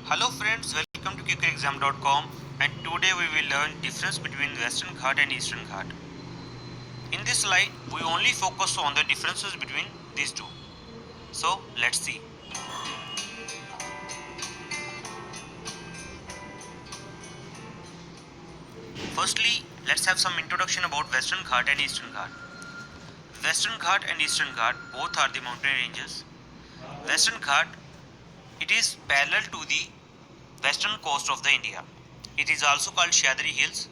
Hello friends, welcome to quickexam.com, and today we will learn difference between Western Ghat and Eastern Ghat. In this slide, we only focus on the differences between these two. So let's see. Firstly, let's have some introduction about Western Ghat and Eastern Ghat. Western Ghat and Eastern Ghat both are the mountain ranges. Western Ghat, it is parallel to the western coast of the India. It is also called Shadri Hills,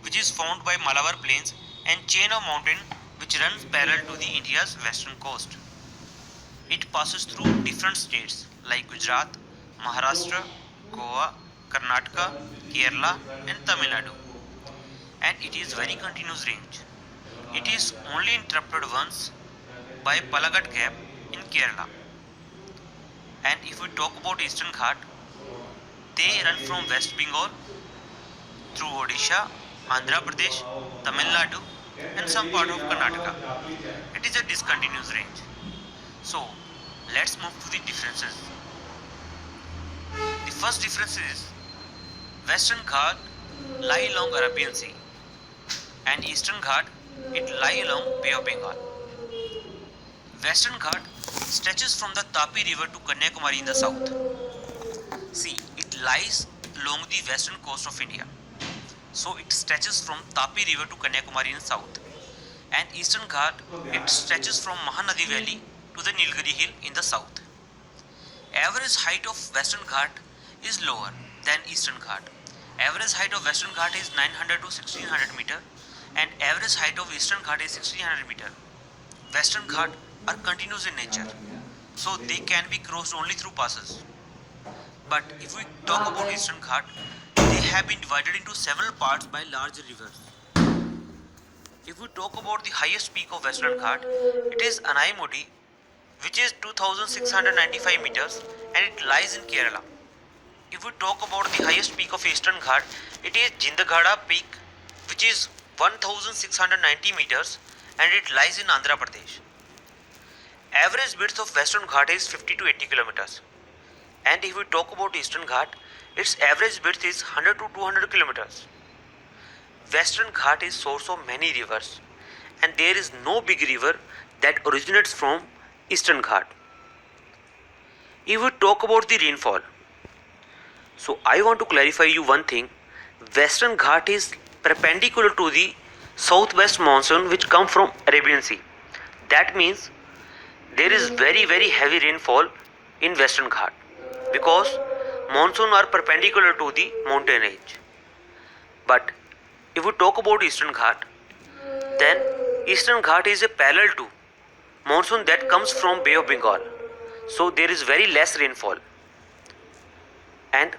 which is formed by Malabar Plains and chain of mountain which runs parallel to the India's western coast. It passes through different states like Gujarat, Maharashtra, Goa, Karnataka, Kerala and Tamil Nadu, and it is very continuous range. It is only interrupted once by Palagat Gap in Kerala. And if we talk about Eastern Ghat, they run from West Bengal through Odisha, Andhra Pradesh, Tamil Nadu and some part of Karnataka. It is a discontinuous range. So let's move to the differences. The first difference is Western Ghat lie along Arabian Sea and Eastern Ghat it lie along Bay of Bengal. Western Ghat stretches from the Tapi river to Kanyakumari in the south. See, it lies along the western coast of India. So it stretches from Tapi river to Kanyakumari in south. And Eastern Ghat it stretches from Mahanadi Valley to the Nilgiri Hill in the south. Average height of Western Ghat is lower than Eastern Ghat. Average height of Western Ghat is 900 to 1600 meter and average height of Eastern Ghat is 1600 meter. Western Ghat are continuous in nature, so they can be crossed only through passes. But if we talk about Eastern Ghat, they have been divided into several parts by large rivers. If we talk about the highest peak of Western Ghat, it is Anaimudi, which is 2695 meters and it lies in Kerala. If we talk about the highest peak of Eastern Ghat, it is Jindaghada peak, which is 1690 meters and it lies in Andhra Pradesh. Average width of Western Ghat is 50 to 80 kilometers. And if we talk about Eastern Ghat, its average width is 100 to 200 kilometers. Western Ghat is source of many rivers and there is no big river that originates from Eastern Ghat. If we talk about the rainfall, so I want to clarify you one thing. Western Ghat is perpendicular to the southwest monsoon which come from Arabian Sea. That means there is very heavy rainfall in Western Ghat because monsoon are perpendicular to the mountain range. But if we talk about Eastern Ghat, then Eastern Ghat is a parallel to monsoon that comes from Bay of Bengal. So there is very less rainfall. And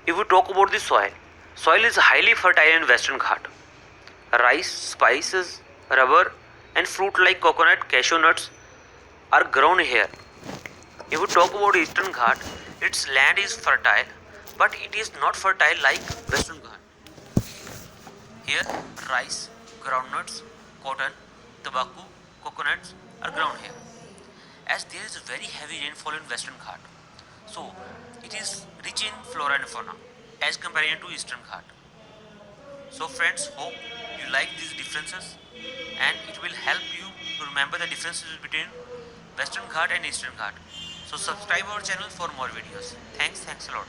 if we talk about the soil is highly fertile in Western Ghat. Rice, spices, rubber and fruit like coconut, cashew nuts are grown here. If we talk about Eastern Ghat, its land is fertile, but it is not fertile like Western Ghat. Here, rice, groundnuts, cotton, tobacco, coconuts are grown here. As there is very heavy rainfall in Western Ghat, so it is rich in flora and fauna as compared to Eastern Ghat. So friends, hope you like these differences and it will help you to remember the differences between Western Ghat and Eastern Ghat. So subscribe our channel for more videos. Thanks a lot.